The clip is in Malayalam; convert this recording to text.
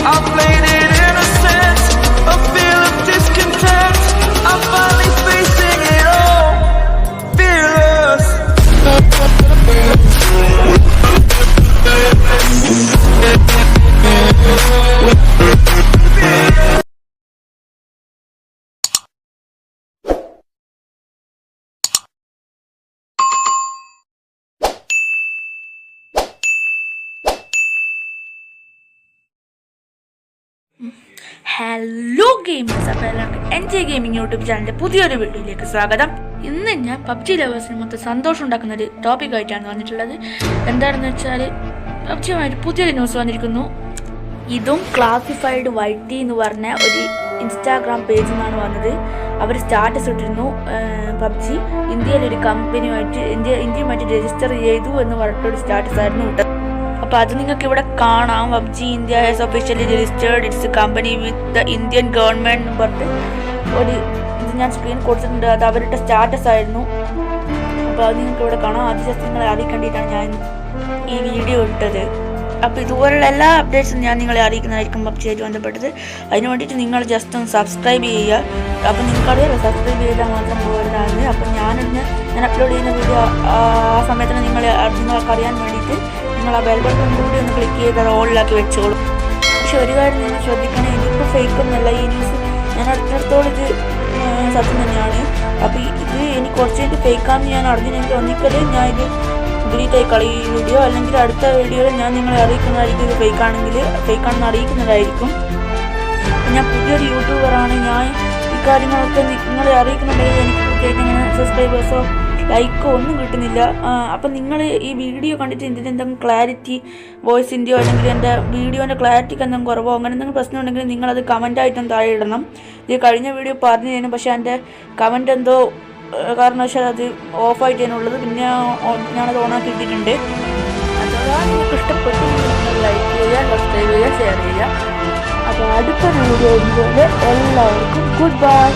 I played it innocent, a feel of discontent. I'm finally facing it all, fearless. Hello gamers, അപ്പോൾ എല്ലാവർക്കും എൻജോയ് ഗെയിമിംഗ് യൂട്യൂബ് ചാനലിൻ്റെ പുതിയൊരു വീഡിയോയിലേക്ക് സ്വാഗതം. ഇന്ന് ഞാൻ പബ്ജി ലവേഴ്സിന് മൊത്തം സന്തോഷം ഉണ്ടാക്കുന്ന ഒരു ടോപ്പിക്കായിട്ടാണ് വന്നിട്ടുള്ളത്. എന്താണെന്ന് വെച്ചാൽ പബ്ജിയുമായിട്ട് പുതിയൊരു ന്യൂസ് വന്നിരിക്കുന്നു. ഇതും ക്ലാസിഫൈഡ് വൈറ്റി എന്ന് പറഞ്ഞ ഒരു ഇൻസ്റ്റാഗ്രാം പേജിൽ നിന്നാണ് വന്നത്. അവർ സ്റ്റാറ്റസ് ഇട്ടിരുന്നു, പബ്ജി ഇന്ത്യയിലൊരു കമ്പനിയുമായിട്ട് ഇന്ത്യയുമായിട്ട് രജിസ്റ്റർ ചെയ്തു എന്ന് പറഞ്ഞിട്ടൊരു സ്റ്റാറ്റസ് ആയിരുന്നു ഇട്ടത്. അപ്പോൾ അത് നിങ്ങൾക്ക് ഇവിടെ കാണാം. PUBG India has officially registered it's company with the Indian government എന്ന് പറഞ്ഞിട്ട് ഒരു ഇത് ഞാൻ സ്ക്രീൻ കൊടുത്തിട്ടുണ്ട്. അത് അവരുടെ സ്റ്റാറ്റസ് ആയിരുന്നു. അപ്പോൾ അത് നിങ്ങൾക്ക് ഇവിടെ കാണാം. അത് ജസ്റ്റ് നിങ്ങളെ അറിയിക്കേണ്ടിയിട്ടാണ് ഞാൻ ഈ വീഡിയോ ഇട്ടത്. അപ്പോൾ ഇതുപോലുള്ള എല്ലാ അപ്ഡേറ്റ്സും ഞാൻ നിങ്ങളെ അറിയിക്കുന്നതായിരിക്കും പബ്ജിയായിട്ട് ബന്ധപ്പെട്ടത്. അതിന് വേണ്ടിയിട്ട് നിങ്ങൾ ജസ്റ്റ് ഒന്ന് സബ്സ്ക്രൈബ് ചെയ്യുക. അപ്പോൾ നിങ്ങൾക്കറിയാലോ സബ്സ്ക്രൈബ് ചെയ്താൽ മാത്രം പോരുന്നതാണ്. അപ്പം ഞാൻ അപ്ലോഡ് ചെയ്യുന്ന വീഡിയോ ആ സമയത്തിന് നിങ്ങൾക്ക് അറിയാൻ വേണ്ടിയിട്ട് നിങ്ങൾ ആ ബെൽ ബട്ടൺ കൂടി ഒന്ന് ക്ലിക്ക് ചെയ്ത് അത് ഓളിലാക്കി വെച്ചോളും. പക്ഷെ ഒരു കാര്യം നിങ്ങൾ ശ്രദ്ധിക്കണേ, ഇതിപ്പോൾ ഫേക്കൊന്നുമല്ല. ഈ ന്യൂസ് ഞാൻ അടുത്തടുത്തോളം ഇത് സത്യം തന്നെയാണ്. അപ്പോൾ ഇത് എനിക്ക് കുറച്ച് കഴിഞ്ഞിട്ട് ഫേക്കാണെന്ന് ഞാൻ അറിഞ്ഞില്ലെങ്കിൽ ഒന്നിക്കല് ഞാൻ ഇത് ഡിലീറ്റ് ആയി കളി ഈ വീഡിയോ, അല്ലെങ്കിൽ അടുത്ത വീഡിയോയിൽ ഞാൻ നിങ്ങളെ അറിയിക്കുന്നതായിരിക്കും. ഇത് ഫേക്കാണെന്ന് അറിയിക്കുന്നതായിരിക്കും. ഞാൻ പുതിയൊരു യൂട്യൂബറാണ്. ഞാൻ ഈ കാര്യങ്ങളൊക്കെ നിങ്ങളെ അറിയിക്കുന്നുണ്ടെങ്കിൽ എനിക്ക് കൃത്യമായിട്ട് ഇങ്ങനെ സബ്സ്ക്രൈബേഴ്സോ ലൈക്കോ ഒന്നും കിട്ടുന്നില്ല. അപ്പം നിങ്ങൾ ഈ വീഡിയോ കണ്ടിട്ട് ഇതിൻ്റെ എന്തെങ്കിലും ക്ലാരിറ്റി വോയിസിൻ്റെയോ അല്ലെങ്കിൽ എൻ്റെ വീഡിയോൻ്റെ ക്ലാരിറ്റിക്ക് എന്തെങ്കിലും കുറവോ അങ്ങനെ എന്തെങ്കിലും പ്രശ്നം ഉണ്ടെങ്കിൽ നിങ്ങളത് കമൻറ്റായിട്ടും താഴെ ഇടണം. ഇത് കഴിഞ്ഞ വീഡിയോ പറഞ്ഞു തരും, പക്ഷേ എൻ്റെ കമൻറ്റ് എന്തോ കാരണവശാൽ അത് ഓഫായിട്ട് തന്നെയുള്ളത്. പിന്നെ ഞാനത് ഓണാക്കി ഇട്ടിട്ടുണ്ട്. അഥവാ നിങ്ങൾക്ക് ഇഷ്ടപ്പെട്ടു നിങ്ങൾ ലൈക്ക് ചെയ്യുക, സബ്സ്ക്രൈബ് ചെയ്യുക, ഷെയർ ചെയ്യുക. അപ്പോൾ അടുത്ത വീഡിയോ എല്ലാവർക്കും ഗുഡ് ബൈ.